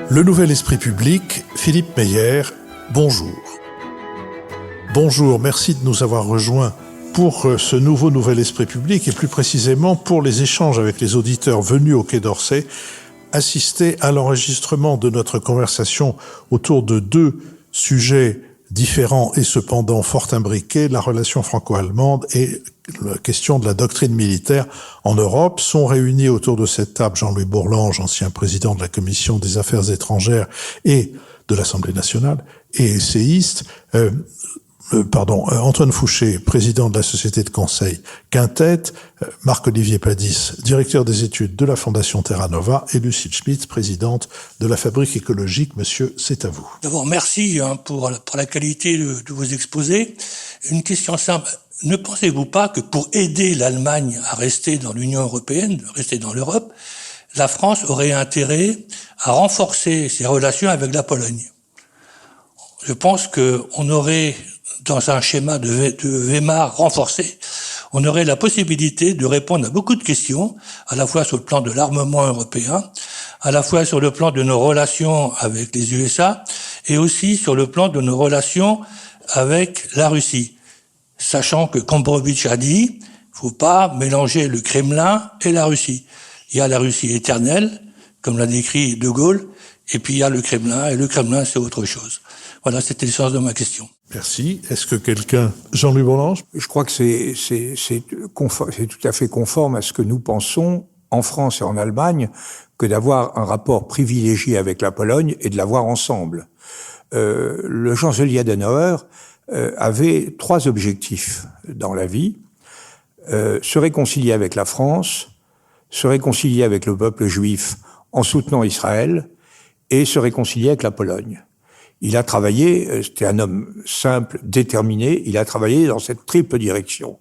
Le Nouvel Esprit Public, Philippe Meyer, bonjour. Bonjour, merci de nous avoir rejoints pour ce Nouvel Esprit Public et plus précisément pour les échanges avec les auditeurs venus au Quai d'Orsay, assister à l'enregistrement de notre conversation autour de deux sujets différents et cependant fort imbriqués, la relation franco-allemande et la question de la doctrine militaire en Europe. Sont réunis autour de cette table Jean-Louis Bourlanges, ancien président de la Commission des Affaires étrangères et de l'Assemblée nationale, et essayiste, Antoine Fouché, président de la société de conseil Quintet, Marc-Olivier Padis, directeur des études de la Fondation Terra Nova, et Lucille Schmitt, présidente de la Fabrique écologique. Monsieur, c'est à vous. D'abord, merci pour la qualité de vos exposés. Une question simple. Ne pensez-vous pas que pour aider l'Allemagne à rester dans l'Union européenne, à rester dans l'Europe, la France aurait intérêt à renforcer ses relations avec la Pologne? Je pense qu'on aurait, dans un schéma de Weimar renforcé, on aurait la possibilité de répondre à beaucoup de questions, à la fois sur le plan de l'armement européen, à la fois sur le plan de nos relations avec les USA, et aussi sur le plan de nos relations avec la Russie. Sachant que Gombrowicz a dit, faut pas mélanger le Kremlin et la Russie. Il y a la Russie éternelle, comme l'a décrit De Gaulle, et puis il y a le Kremlin, et le Kremlin c'est autre chose. Voilà, c'était le sens de ma question. Merci. Est-ce que quelqu'un... Jean-Louis Bourlanges ? Je crois que c'est tout à fait conforme à ce que nous pensons en France et en Allemagne, que d'avoir un rapport privilégié avec la Pologne et de l'avoir ensemble. Le chancelier Adenauer avait trois objectifs dans la vie. Se réconcilier avec la France, se réconcilier avec le peuple juif en soutenant Israël et se réconcilier avec la Pologne. Il a travaillé, c'était un homme simple, déterminé, il a travaillé dans cette triple direction.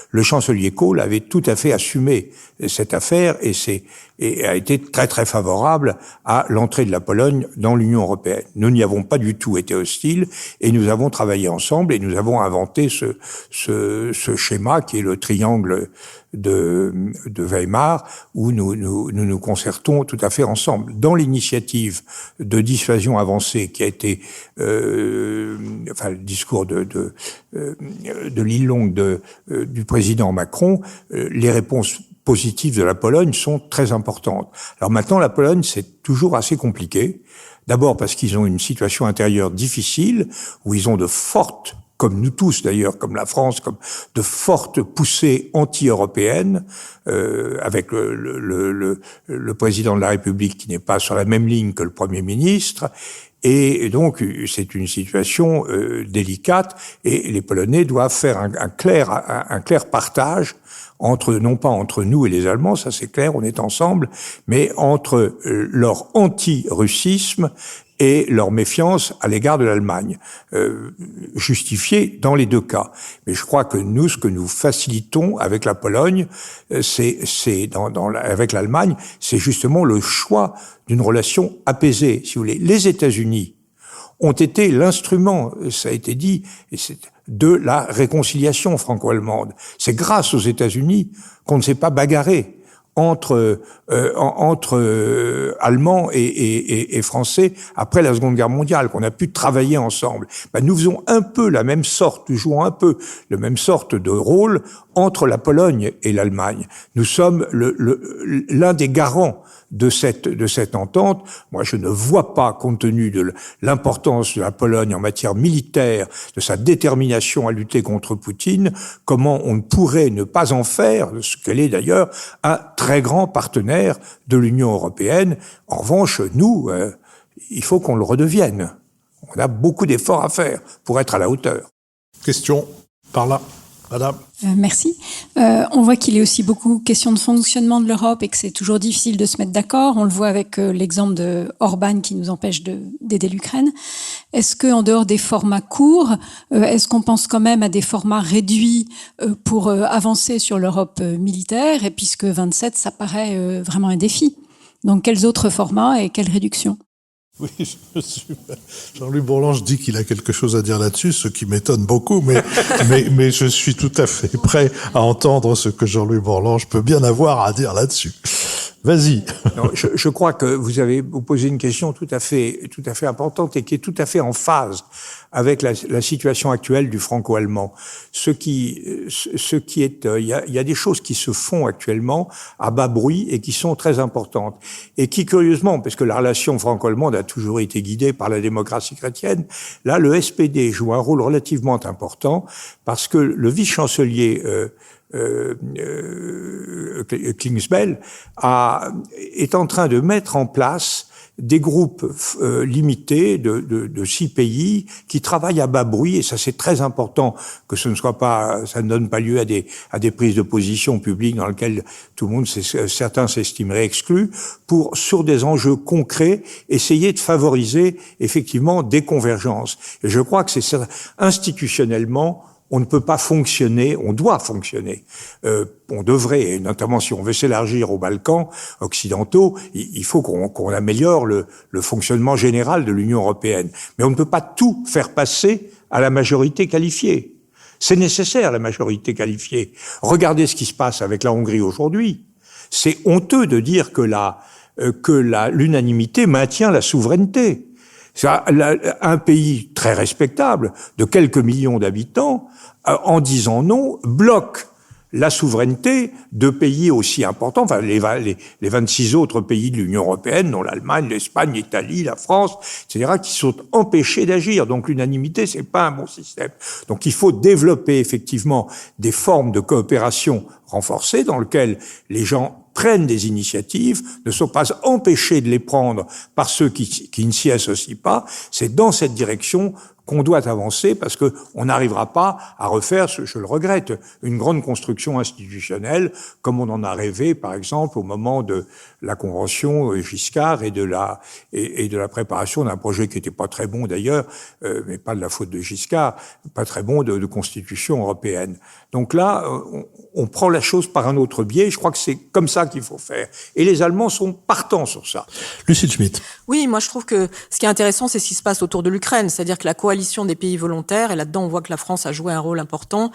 Le chancelier Kohl avait tout à fait assumé cette affaire et a été très très favorable à l'entrée de la Pologne dans l'Union européenne. Nous n'y avons pas du tout été hostiles et nous avons travaillé ensemble et nous avons inventé ce schéma qui est le triangle de Weimar où nous concertons tout à fait ensemble. Dans l'initiative de dissuasion avancée qui a été le discours de l'île longue du président Macron, les réponses positives de la Pologne sont très importantes. Alors maintenant, la Pologne, c'est toujours assez compliqué. D'abord parce qu'ils ont une situation intérieure difficile, où ils ont de fortes, comme nous tous d'ailleurs, comme la France, comme de fortes poussées anti-européennes, avec le président de la République qui n'est pas sur la même ligne que le Premier ministre. Et donc, c'est une situation délicate, et les Polonais doivent faire un clair partage entre, non pas entre nous et les Allemands, ça c'est clair, on est ensemble, mais entre leur anti-russisme et leur méfiance à l'égard de l'Allemagne, justifiée dans les deux cas. Mais je crois que nous, ce que nous facilitons avec la Pologne, avec l'Allemagne, c'est justement le choix d'une relation apaisée, si vous voulez. Les États-Unis ont été l'instrument, ça a été dit, de la réconciliation franco-allemande. C'est grâce aux États-Unis qu'on ne s'est pas bagarré entre Allemands et Français après la Seconde Guerre mondiale, qu'on a pu travailler ensemble. Nous faisons un peu la même sorte, nous jouons un peu le même sorte de rôle entre la Pologne et l'Allemagne. Nous sommes l'un des garants de cette entente. Moi, je ne vois pas, compte tenu de l'importance de la Pologne en matière militaire, de sa détermination à lutter contre Poutine, comment on pourrait ne pas en faire, ce qu'elle est d'ailleurs, un très grand partenaire de l'Union européenne. En revanche, nous, il faut qu'on le redevienne. On a beaucoup d'efforts à faire pour être à la hauteur. Question par là. Madame. Merci. On voit qu'il est aussi beaucoup question de fonctionnement de l'Europe et que c'est toujours difficile de se mettre d'accord. On le voit avec l'exemple de Orban qui nous empêche d'aider l'Ukraine. Est-ce que, en dehors des formats courts, est-ce qu'on pense quand même à des formats réduits pour avancer sur l'Europe militaire? Et puisque 27, ça paraît vraiment un défi. Donc, quels autres formats et quelles réductions? Oui, Jean-Louis Bourlanges dit qu'il a quelque chose à dire là-dessus, ce qui m'étonne beaucoup, mais je suis tout à fait prêt à entendre ce que Jean-Louis Bourlanges peut bien avoir à dire là-dessus. Vas-y. Non, je crois que vous posez une question tout à fait importante et qui est tout à fait en phase avec la situation actuelle du franco-allemand. Il y a des choses qui se font actuellement à bas bruit et qui sont très importantes. Et qui, curieusement, parce que la relation franco-allemande a toujours été guidée par la démocratie chrétienne, là, le SPD joue un rôle relativement important parce que le vice-chancelier Klingsbell est en train de mettre en place des groupes limités de 6 pays qui travaillent à bas bruit, et ça c'est très important que ça ne donne pas lieu à des prises de position publiques dans lesquelles certains s'estimeraient exclus, sur des enjeux concrets, essayer de favoriser effectivement des convergences. Et je crois que c'est ça, institutionnellement, on ne peut pas fonctionner, on doit fonctionner. On devrait, et notamment si on veut s'élargir aux Balkans occidentaux, il faut qu'on améliore le fonctionnement général de l'Union européenne. Mais on ne peut pas tout faire passer à la majorité qualifiée. C'est nécessaire, la majorité qualifiée. Regardez ce qui se passe avec la Hongrie aujourd'hui. C'est honteux de dire que l'unanimité maintient la souveraineté. Un pays très respectable, de quelques millions d'habitants, en disant non, bloque la souveraineté de pays aussi importants, enfin les 26 autres pays de l'Union européenne, dont l'Allemagne, l'Espagne, l'Italie, la France, etc., qui sont empêchés d'agir. Donc l'unanimité, c'est pas un bon système. Donc il faut développer effectivement des formes de coopération renforcées dans lesquelles les gens prennent des initiatives, ne sont pas empêchés de les prendre par ceux qui ne s'y associent pas. C'est dans cette direction qu'on doit avancer, parce que on n'arrivera pas à refaire, je le regrette, une grande construction institutionnelle comme on en a rêvé, par exemple, au moment de la convention Giscard et de la préparation d'un projet qui n'était pas très bon d'ailleurs, mais pas de la faute de Giscard, pas très bon de constitution européenne. Donc là, on prend la chose par un autre biais. Je crois que c'est comme ça qu'il faut faire. Et les Allemands sont partants sur ça. Lucille Schmitt. Oui, moi je trouve que ce qui est intéressant, c'est ce qui se passe autour de l'Ukraine. C'est-à-dire que la coalition des pays volontaires, et là-dedans on voit que la France a joué un rôle important,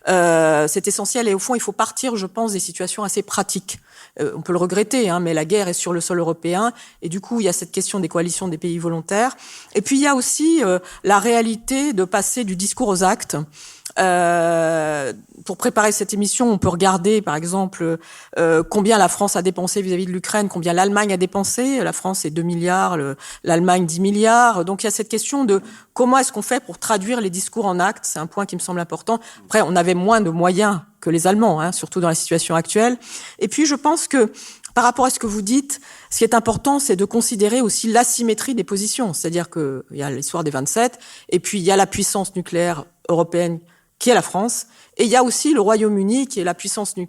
c'est essentiel. Et au fond, il faut partir, je pense, des situations assez pratiques. On peut le regretter, mais la guerre est sur le sol européen. Et du coup, il y a cette question des coalitions des pays volontaires. Et puis il y a aussi la réalité de passer du discours aux actes. Pour préparer cette émission, on peut regarder, par exemple, combien la France a dépensé vis-à-vis de l'Ukraine, combien l'Allemagne a dépensé. La France, c'est 2 milliards, l'Allemagne, 10 milliards. Donc, il y a cette question de comment est-ce qu'on fait pour traduire les discours en actes. C'est un point qui me semble important. Après, on avait moins de moyens que les Allemands, surtout dans la situation actuelle. Et puis, je pense que, par rapport à ce que vous dites, ce qui est important, c'est de considérer aussi l'asymétrie des positions. C'est-à-dire qu'il y a l'histoire des 27, et puis il y a la puissance nucléaire européenne qui est la France, et il y a aussi le Royaume-Uni qui est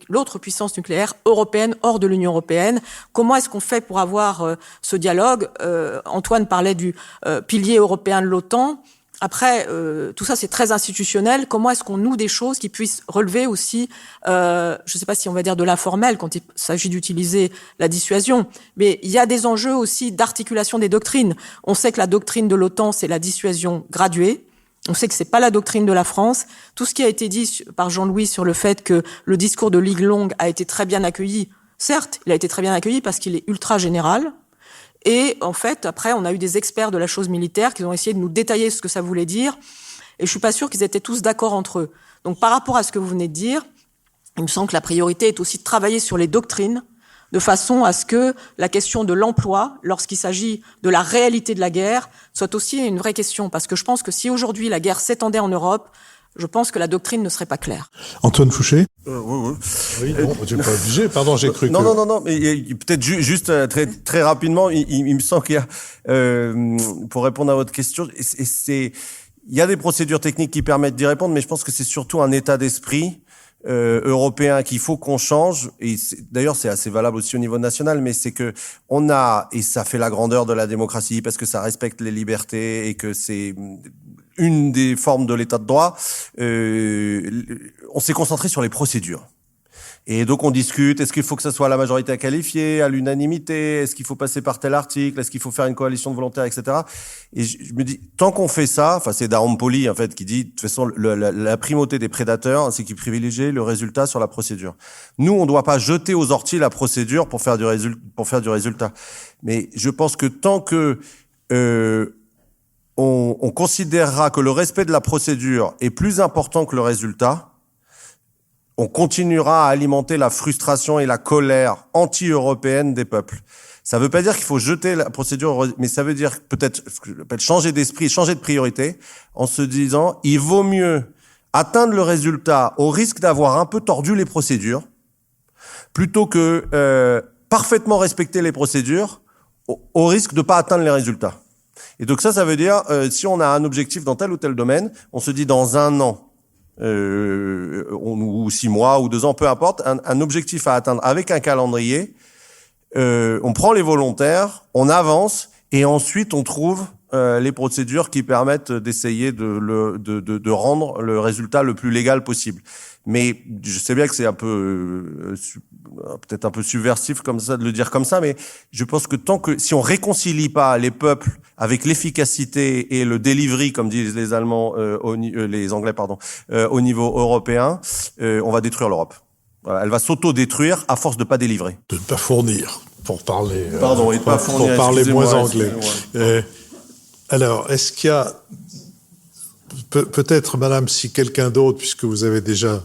l'autre puissance nucléaire européenne hors de l'Union européenne. Comment est-ce qu'on fait pour avoir ce dialogue? Antoine parlait du pilier européen de l'OTAN. Après, tout ça c'est très institutionnel. Comment est-ce qu'on noue des choses qui puissent relever aussi, je ne sais pas si on va dire de l'informel quand il s'agit d'utiliser la dissuasion, mais il y a des enjeux aussi d'articulation des doctrines. On sait que la doctrine de l'OTAN c'est la dissuasion graduée. On sait que c'est pas la doctrine de la France. Tout ce qui a été dit par Jean-Louis sur le fait que le discours de Ligue Longue a été très bien accueilli. Certes, il a été très bien accueilli parce qu'il est ultra général. Et en fait, après, on a eu des experts de la chose militaire qui ont essayé de nous détailler ce que ça voulait dire. Et je suis pas sûre qu'ils étaient tous d'accord entre eux. Donc, par rapport à ce que vous venez de dire, il me semble que la priorité est aussi de travailler sur les doctrines, de façon à ce que la question de l'emploi, lorsqu'il s'agit de la réalité de la guerre, soit aussi une vraie question. Parce que je pense que si aujourd'hui la guerre s'étendait en Europe, je pense que la doctrine ne serait pas claire. Antoine Fouché. Oui, non, tu n'es pas obligé. Pardon, j'ai cru Non, mais peut-être juste très rapidement, il me semble qu'il y a, pour répondre à votre question, il y a des procédures techniques qui permettent d'y répondre, mais je pense que c'est surtout un état d'esprit européen qu'il faut qu'on change, et d'ailleurs c'est assez valable aussi au niveau national, mais c'est que on a, et ça fait la grandeur de la démocratie parce que ça respecte les libertés et que c'est une des formes de l'état de droit, on s'est concentré sur les procédures. Et donc on discute, est-ce qu'il faut que ça soit à la majorité qualifiée, à l'unanimité, est-ce qu'il faut passer par tel article, est-ce qu'il faut faire une coalition de volontaires, etc. Et je me dis, tant qu'on fait ça, enfin c'est Daron Poli en fait qui dit, de toute façon la primauté des prédateurs, c'est qu'ils privilégient le résultat sur la procédure. Nous, on ne doit pas jeter aux orties la procédure pour faire du résultat. Mais je pense que tant que on considérera que le respect de la procédure est plus important que le résultat, on continuera à alimenter la frustration et la colère anti-européenne des peuples. Ça ne veut pas dire qu'il faut jeter la procédure, mais ça veut dire peut-être ce que j'appelle changer d'esprit, changer de priorité, en se disant il vaut mieux atteindre le résultat au risque d'avoir un peu tordu les procédures, plutôt que parfaitement respecter les procédures au risque de pas atteindre les résultats. Et donc ça veut dire si on a un objectif dans tel ou tel domaine, on se dit dans 1 an. Ou 6 mois ou 2 ans, peu importe, un objectif à atteindre avec un calendrier. On prend les volontaires, on avance et ensuite on trouve les procédures qui permettent d'essayer de rendre le résultat le plus légal possible. Mais je sais bien que c'est un peu peut-être un peu subversif comme ça de le dire comme ça, mais je pense que si on réconcilie pas les peuples avec l'efficacité et le delivery, comme disent les Allemands, les Anglais, au niveau européen, on va détruire l'Europe. Voilà, elle va s'auto-détruire à force de pas délivrer. De ne pas fournir, pour parler, et de pas fournir, pour parler moins anglais. Alors, est-ce qu'il y a peut-être, madame, si quelqu'un d'autre, puisque vous avez déjà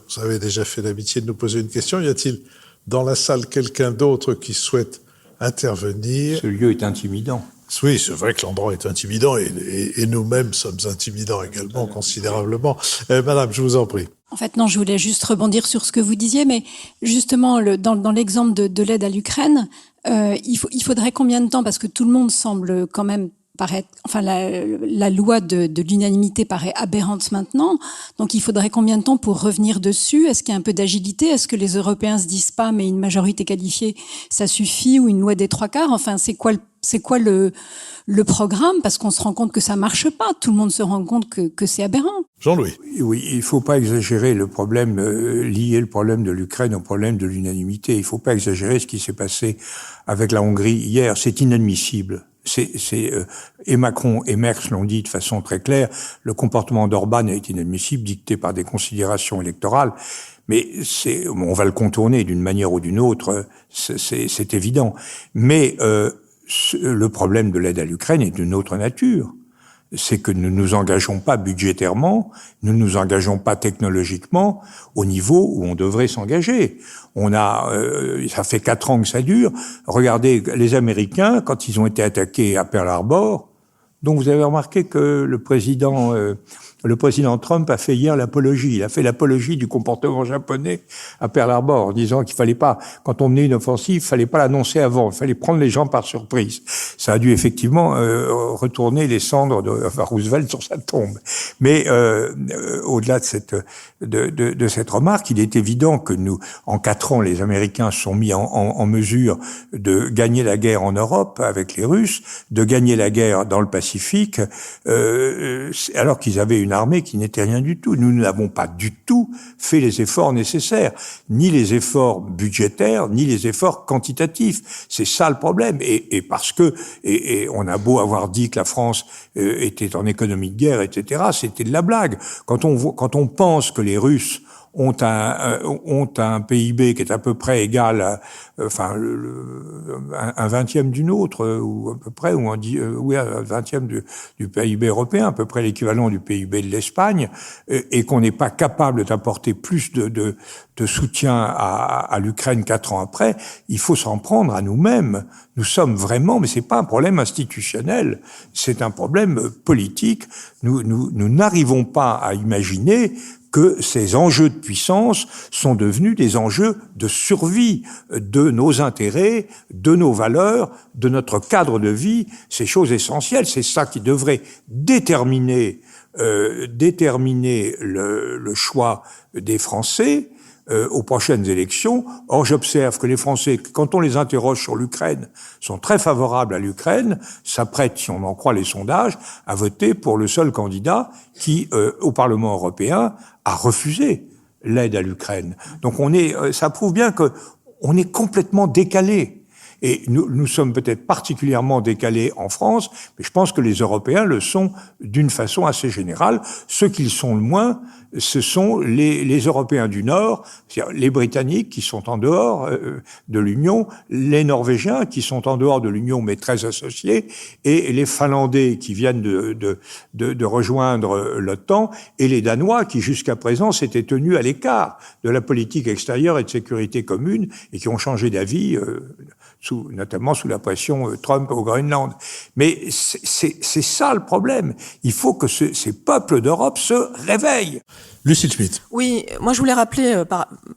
fait l'amitié de nous poser une question, y a-t-il dans la salle quelqu'un d'autre qui souhaite intervenir? Ce lieu est intimidant. Oui, c'est vrai que l'endroit est intimidant et nous-mêmes sommes intimidants également, considérablement. Madame, je vous en prie. En fait, non, je voulais juste rebondir sur ce que vous disiez, mais justement, dans l'exemple de l'aide à l'Ukraine, il faudrait combien de temps? Parce que tout le monde semble quand même paraître, enfin, la loi de l'unanimité paraît aberrante maintenant. Donc, il faudrait combien de temps pour revenir dessus? Est-ce qu'il y a un peu d'agilité? Est-ce que les Européens se disent pas, mais une majorité qualifiée, ça suffit, ou une loi des 3/4? Enfin, c'est quoi le programme? Parce qu'on se rend compte que ça marche pas. Tout le monde se rend compte que c'est aberrant. Jean-Louis. Oui, il faut pas exagérer le problème, lier le problème de l'Ukraine au problème de l'unanimité. Il faut pas exagérer ce qui s'est passé avec la Hongrie hier. C'est inadmissible. Et Macron et Merkel l'ont dit de façon très claire, le comportement d'Orban est inadmissible, dicté par des considérations électorales, mais on va le contourner d'une manière ou d'une autre, c'est évident. Mais le problème de l'aide à l'Ukraine est d'une autre nature. C'est que nous ne nous engageons pas budgétairement, nous ne nous engageons pas technologiquement au niveau où on devrait s'engager. Ça fait 4 ans que ça dure. Regardez, les Américains, quand ils ont été attaqués à Pearl Harbor, donc vous avez remarqué que le président Trump a fait hier l'apologie. Il a fait l'apologie du comportement japonais à Pearl Harbor, en disant qu'il fallait pas, quand on menait une offensive, il fallait pas l'annoncer avant, il fallait prendre les gens par surprise. Ça a dû effectivement retourner les cendres de Roosevelt sur sa tombe. Mais au-delà de cette remarque, il est évident que en 4 ans, les Américains se sont mis en mesure de gagner la guerre en Europe avec les Russes, de gagner la guerre dans le Pacifique, alors qu'ils avaient une armée qui n'était rien du tout. Nous n'avons pas du tout fait les efforts nécessaires, ni les efforts budgétaires, ni les efforts quantitatifs. C'est ça le problème. Et parce que, et on a beau avoir dit que la France était en économie de guerre, etc., c'était de la blague. Quand on pense que les Russes ont un PIB qui est à peu près égal à, un 20e du nôtre, ou à peu près, un 20e du PIB européen, à peu près l'équivalent du PIB de l'Espagne, et qu'on n'est pas capable d'apporter plus de soutien à l'Ukraine 4 ans après, il faut s'en prendre à nous-mêmes. Nous sommes vraiment, mais c'est pas un problème institutionnel, c'est un problème politique. Nous n'arrivons pas à imaginer que ces enjeux de puissance sont devenus des enjeux de survie de nos intérêts, de nos valeurs, de notre cadre de vie, ces choses essentielles. C'est ça qui devrait déterminer le choix des Français aux prochaines élections. Or, j'observe que les Français, quand on les interroge sur l'Ukraine, sont très favorables à l'Ukraine, s'apprêtent, si on en croit les sondages, à voter pour le seul candidat qui, au Parlement européen, a refusé l'aide à l'Ukraine. Donc ça prouve bien que on est complètement décalé. Et nous sommes peut-être particulièrement décalés en France, mais je pense que les Européens le sont d'une façon assez générale. Ceux qui le sont le moins, ce sont les Européens du Nord, c'est-à-dire les Britanniques qui sont en dehors de l'Union, les Norvégiens qui sont en dehors de l'Union mais très associés, et les Finlandais qui viennent de rejoindre l'OTAN, et les Danois qui jusqu'à présent s'étaient tenus à l'écart de la politique extérieure et de sécurité commune et qui ont changé d'avis notamment sous la pression Trump au Groenland. Mais c'est ça le problème. Il faut que ces peuples d'Europe se réveillent. Lucille Schmitt. Oui, moi je voulais rappeler,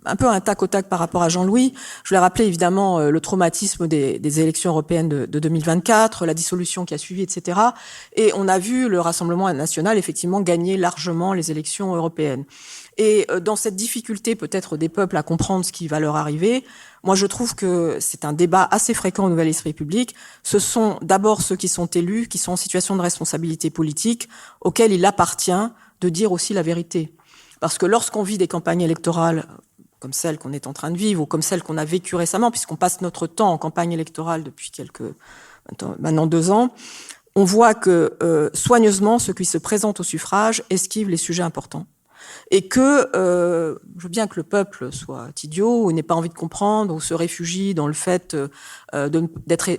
un peu un tac au tac par rapport à Jean-Louis, je voulais rappeler évidemment le traumatisme des élections européennes de 2024, la dissolution qui a suivi, etc. Et on a vu le Rassemblement national effectivement gagner largement les élections européennes. Et dans cette difficulté peut-être des peuples à comprendre ce qui va leur arriver, moi je trouve que c'est un débat assez fréquent au Nouvel Esprit Public. Ce sont d'abord ceux qui sont élus, qui sont en situation de responsabilité politique, auxquels il appartient de dire aussi la vérité. Parce que lorsqu'on vit des campagnes électorales comme celle qu'on est en train de vivre ou comme celle qu'on a vécue récemment, puisqu'on passe notre temps en campagne électorale depuis maintenant 2 ans, on voit que soigneusement ceux qui se présentent au suffrage esquivent les sujets importants. Et que je veux bien que le peuple soit idiot ou n'ait pas envie de comprendre ou se réfugie dans le fait d'être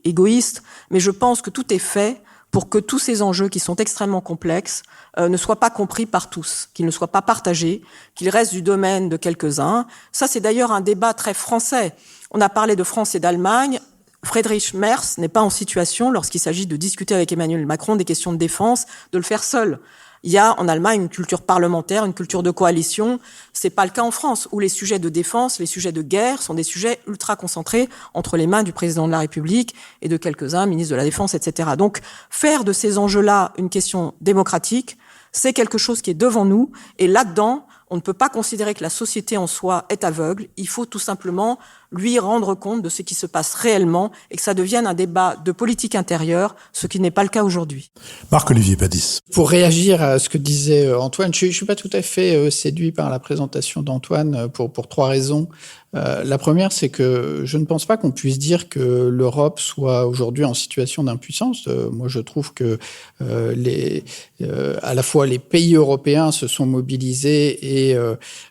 égoïste, mais je pense que tout est fait pour que tous ces enjeux qui sont extrêmement complexes ne soient pas compris par tous, qu'ils ne soient pas partagés, qu'ils restent du domaine de quelques-uns. Ça, c'est d'ailleurs un débat très français. On a parlé de France et d'Allemagne. Friedrich Merz n'est pas en situation, lorsqu'il s'agit de discuter avec Emmanuel Macron des questions de défense, de le faire seul. Il y a en Allemagne une culture parlementaire, une culture de coalition. C'est pas le cas en France, où les sujets de défense, les sujets de guerre sont des sujets ultra concentrés entre les mains du président de la République et de quelques-uns, ministres de la Défense, etc. Donc, faire de ces enjeux-là une question démocratique, c'est quelque chose qui est devant nous. Et là-dedans, on ne peut pas considérer que la société en soi est aveugle. Il faut tout simplement lui rendre compte de ce qui se passe réellement et que ça devienne un débat de politique intérieure, ce qui n'est pas le cas aujourd'hui. Marc-Olivier Badis. Pour réagir à ce que disait Antoine, je suis pas tout à fait séduit par la présentation d'Antoine pour 3 raisons. La première, c'est que je ne pense pas qu'on puisse dire que l'Europe soit aujourd'hui en situation d'impuissance. Moi, je trouve que à la fois les pays européens se sont mobilisés et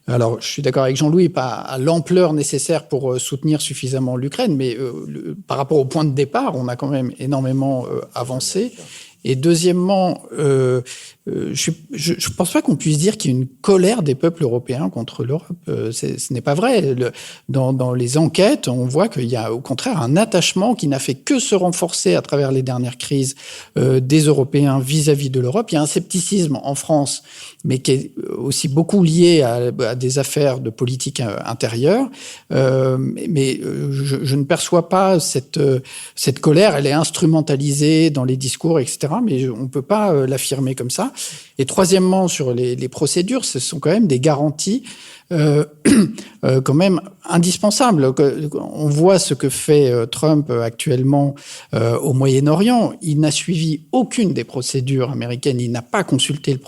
alors je suis d'accord avec Jean-Louis, pas à l'ampleur nécessaire pour soutenir suffisamment l'Ukraine, mais par rapport au point de départ, on a quand même énormément avancé. Et deuxièmement, je pense pas qu'on puisse dire qu'il y a une colère des peuples européens contre l'Europe. Ce n'est pas vrai. Dans les enquêtes, on voit qu'il y a au contraire un attachement qui n'a fait que se renforcer à travers les dernières crises des Européens vis-à-vis de l'Europe. Il y a un scepticisme en France, mais qui est aussi beaucoup lié à des affaires de politique intérieure. Mais je ne perçois pas cette colère. Elle est instrumentalisée dans les discours, etc. Mais on ne peut pas l'affirmer comme ça. Et troisièmement, sur les procédures, ce sont quand même des garanties quand même indispensables. On voit ce que fait Trump actuellement au Moyen-Orient. Il n'a suivi aucune des procédures américaines. Il n'a pas consulté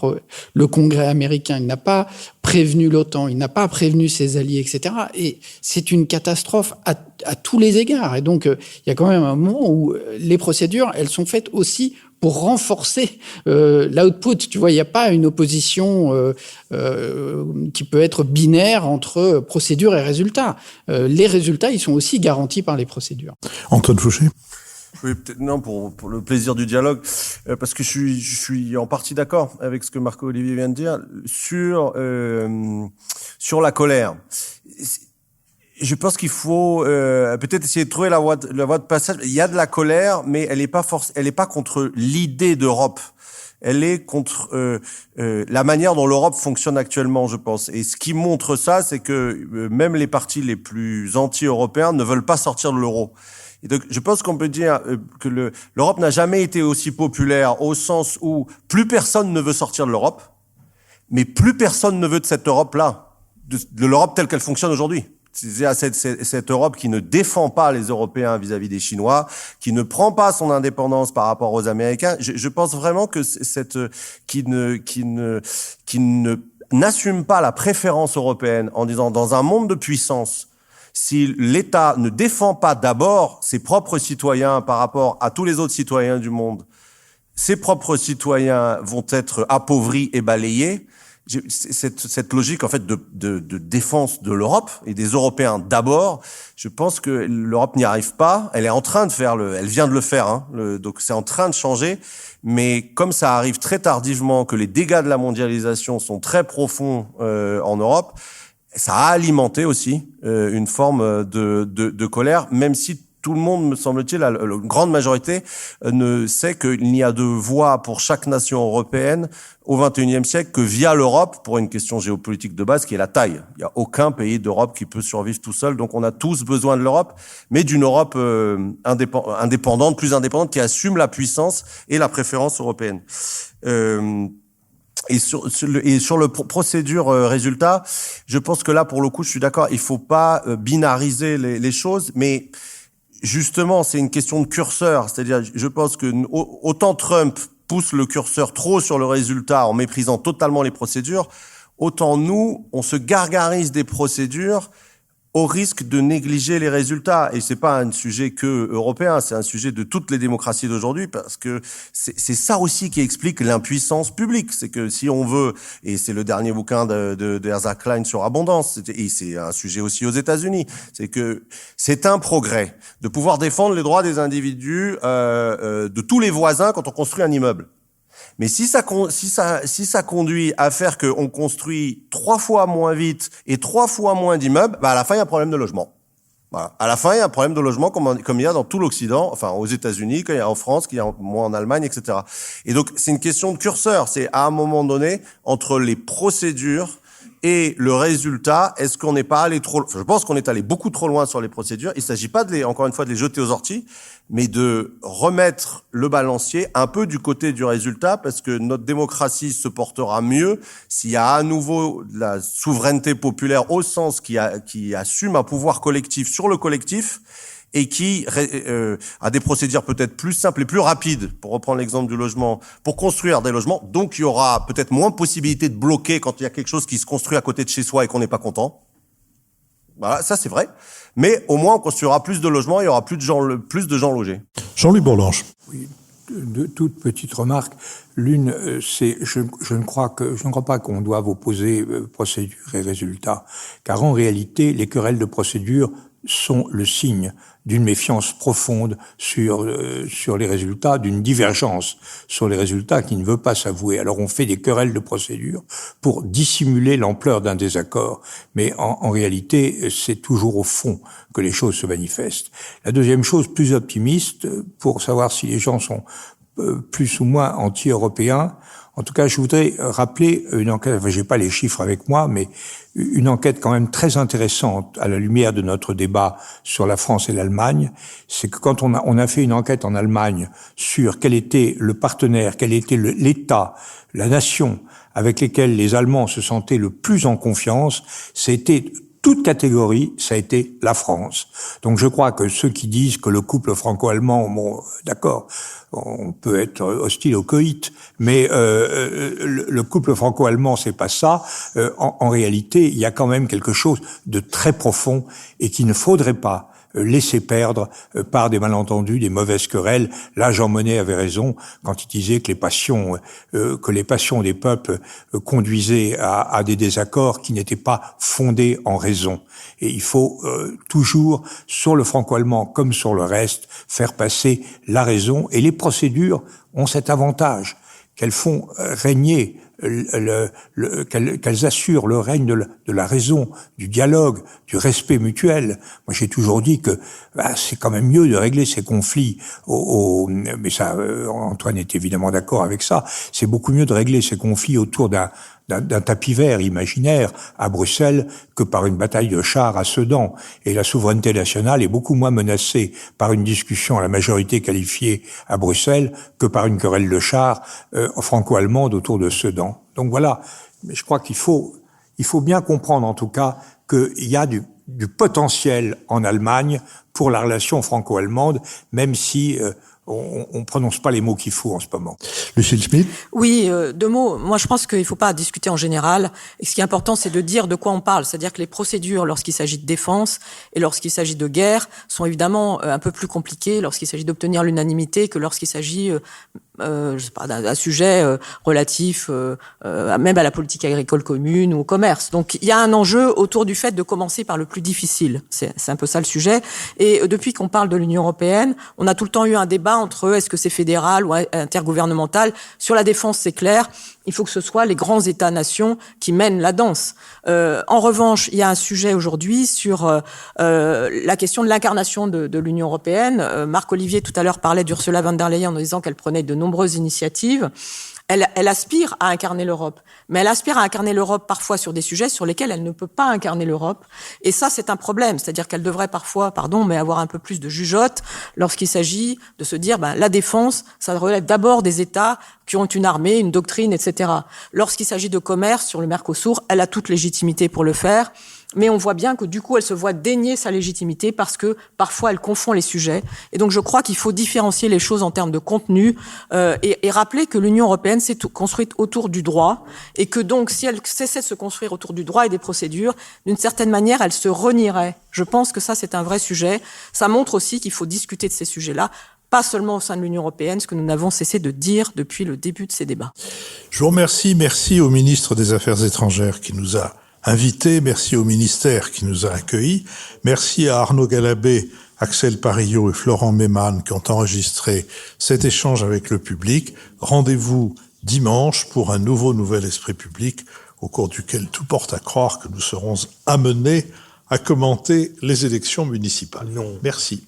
le Congrès américain. Il n'a pas prévenu l'OTAN. Il n'a pas prévenu ses alliés, etc. Et c'est une catastrophe à tous les égards. Et donc, il y a quand même un moment où les procédures, elles sont faites aussi pour renforcer l'output. Tu vois, il n'y a pas une opposition qui peut être binaire entre procédure et résultat. Les résultats, ils sont aussi garantis par les procédures. Antoine Fouché. Oui, peut-être non, pour le plaisir du dialogue, parce que je suis en partie d'accord avec ce que Marc-Olivier vient de dire sur la colère. Je pense qu'il faut peut-être essayer de trouver la voie de passage. Il y a de la colère, mais elle est pas contre l'idée d'Europe. Elle est contre la manière dont l'Europe fonctionne actuellement, je pense. Et ce qui montre ça, c'est que même les partis les plus anti-européens ne veulent pas sortir de l'euro. Et donc, je pense qu'on peut dire que l'Europe n'a jamais été aussi populaire au sens où plus personne ne veut sortir de l'Europe, mais plus personne ne veut de cette Europe-là, de l'Europe telle qu'elle fonctionne aujourd'hui. C'est cette Europe qui ne défend pas les Européens vis-à-vis des Chinois, qui ne prend pas son indépendance par rapport aux Américains. Je pense vraiment que qui ne n'assume pas la préférence européenne en disant dans un monde de puissance, si l'État ne défend pas d'abord ses propres citoyens par rapport à tous les autres citoyens du monde, ses propres citoyens vont être appauvris et balayés. Cette logique en fait de défense de l'Europe et des Européens d'abord, je pense que l'Europe n'y arrive pas. Elle est en train de elle vient de le faire, hein, donc c'est en train de changer. Mais comme ça arrive très tardivement, que les dégâts de la mondialisation sont très profonds en Europe, ça a alimenté aussi une forme de colère, même si tout le monde, me semble-t-il, la grande majorité, ne sait qu'il n'y a de voix pour chaque nation européenne au XXIe siècle que via l'Europe, pour une question géopolitique de base, qui est la taille. Il n'y a aucun pays d'Europe qui peut survivre tout seul, donc on a tous besoin de l'Europe, mais d'une Europe indépendante, plus indépendante, qui assume la puissance et la préférence européenne. Et sur le procédure résultat, je pense que là, pour le coup, je suis d'accord, il faut pas binariser les choses, mais justement, c'est une question de curseur. C'est-à-dire, je pense que autant Trump pousse le curseur trop sur le résultat en méprisant totalement les procédures, autant nous, on se gargarise des procédures au risque de négliger les résultats. Et c'est pas un sujet que européen, c'est un sujet de toutes les démocraties d'aujourd'hui, parce que c'est ça aussi qui explique l'impuissance publique. C'est que si on veut, et c'est le dernier bouquin de Herzog Klein sur Abondance, et c'est un sujet aussi aux États-Unis, c'est que c'est un progrès de pouvoir défendre les droits des individus, de tous les voisins quand on construit un immeuble. Mais si ça conduit à faire qu'on construit 3 fois moins vite et 3 fois moins d'immeubles, à la fin, il y a un problème de logement. Voilà. À la fin, il y a un problème de logement comme il y a dans tout l'Occident, enfin aux États-Unis, qu'il y a en France, qu'il y a moins en Allemagne, etc. Et donc, c'est une question de curseur. C'est à un moment donné, entre les procédures et le résultat, est-ce qu'on n'est pas allé trop... Je pense qu'on est allé beaucoup trop loin sur les procédures. Il ne s'agit pas encore une fois de les jeter aux orties, mais de remettre le balancier un peu du côté du résultat, parce que notre démocratie se portera mieux s'il y a à nouveau la souveraineté populaire au sens qui assume un pouvoir collectif sur le collectif, et qui a des procédures peut-être plus simples et plus rapides, pour reprendre l'exemple du logement, pour construire des logements. Donc il y aura peut-être moins de possibilités de bloquer quand il y a quelque chose qui se construit à côté de chez soi et qu'on n'est pas content. Voilà, ça c'est vrai. Mais au moins on construira plus de logements, il y aura plus de gens logés. Jean-Louis Bourlanges. Oui, deux toutes petites remarques. L'une, c'est je ne crois pas qu'on doive opposer procédure et résultat, car en réalité les querelles de procédure sont le signe d'une méfiance profonde sur les résultats, d'une divergence sur les résultats qui ne veut pas s'avouer. Alors on fait des querelles de procédure pour dissimuler l'ampleur d'un désaccord, mais en réalité c'est toujours au fond que les choses se manifestent. La deuxième chose, plus optimiste, pour savoir si les gens sont plus ou moins anti-européens. En tout cas, je voudrais rappeler une enquête, enfin, j'ai pas les chiffres avec moi, mais une enquête quand même très intéressante à la lumière de notre débat sur la France et l'Allemagne. C'est que quand on a fait une enquête en Allemagne sur quel était le partenaire, quel était l'État, la nation avec lesquels les Allemands se sentaient le plus en confiance, c'était toute catégorie, ça a été la France. Donc je crois que ceux qui disent que le couple franco-allemand, bon, d'accord, on peut être hostile au coït, mais le couple franco-allemand, c'est pas ça. En réalité, il y a quand même quelque chose de très profond et qu'il ne faudrait pas laisser perdre par des malentendus, des mauvaises querelles. Là, Jean Monnet avait raison quand il disait que les passions des peuples conduisaient à des désaccords qui n'étaient pas fondés en raison. Et il faut toujours, sur le franco-allemand comme sur le reste, faire passer la raison. Et les procédures ont cet avantage qu'elles font régner qu'elles assurent le règne de la raison, du dialogue, du respect mutuel. Moi, j'ai toujours dit que c'est quand même mieux de régler ces conflits mais ça, Antoine est évidemment d'accord avec ça. C'est beaucoup mieux de régler ces conflits autour d'un tapis vert imaginaire à Bruxelles que par une bataille de chars à Sedan. Et la souveraineté nationale est beaucoup moins menacée par une discussion à la majorité qualifiée à Bruxelles que par une querelle de chars franco-allemande autour de Sedan. Donc voilà, mais je crois qu'il faut bien comprendre en tout cas qu'il y a du potentiel en Allemagne pour la relation franco-allemande, même si on prononce pas les mots qu'il faut en ce moment. Lucille Schmitt. Oui, 2 mots. Moi, je pense qu'il ne faut pas discuter en général. Et ce qui est important, c'est de dire de quoi on parle. C'est-à-dire que les procédures, lorsqu'il s'agit de défense et lorsqu'il s'agit de guerre, sont évidemment un peu plus compliquées lorsqu'il s'agit d'obtenir l'unanimité que lorsqu'il s'agit je sais pas, d'un sujet relatif même à la politique agricole commune ou au commerce. Donc il y a un enjeu autour du fait de commencer par le plus difficile. C'est un peu ça le sujet. Et depuis qu'on parle de l'Union européenne, on a tout le temps eu un débat entre est-ce que c'est fédéral ou intergouvernemental. Sur la défense, c'est clair. Il faut que ce soit les grands États-nations qui mènent la danse. En revanche, il y a un sujet aujourd'hui sur la question de l'incarnation de l'Union européenne. Marc Olivier, tout à l'heure, parlait d'Ursula von der Leyen en disant qu'elle prenait de nombreuses initiatives. Elle aspire à incarner l'Europe, mais elle aspire à incarner l'Europe parfois sur des sujets sur lesquels elle ne peut pas incarner l'Europe. Et ça, c'est un problème. C'est-à-dire qu'elle devrait parfois, mais avoir un peu plus de jugeote lorsqu'il s'agit de se dire, la défense, ça relève d'abord des États qui ont une armée, une doctrine, etc. Lorsqu'il s'agit de commerce sur le Mercosur, elle a toute légitimité pour le faire. Mais on voit bien que du coup, elle se voit dénier sa légitimité parce que parfois elle confond les sujets. Et donc, je crois qu'il faut différencier les choses en termes de contenu et rappeler que l'Union européenne s'est construite autour du droit et que donc, si elle cessait de se construire autour du droit et des procédures, d'une certaine manière, elle se renierait. Je pense que ça, c'est un vrai sujet. Ça montre aussi qu'il faut discuter de ces sujets-là, pas seulement au sein de l'Union européenne, ce que nous n'avons cessé de dire depuis le début de ces débats. Je vous remercie. Merci au ministre des Affaires étrangères qui nous a invités. Merci au ministère qui nous a accueillis. Merci à Arnaud Galabé, Axel Parillot et Florent Meymann qui ont enregistré cet échange avec le public. Rendez-vous dimanche pour un nouvel Esprit public au cours duquel tout porte à croire que nous serons amenés à commenter les élections municipales. Non. Merci.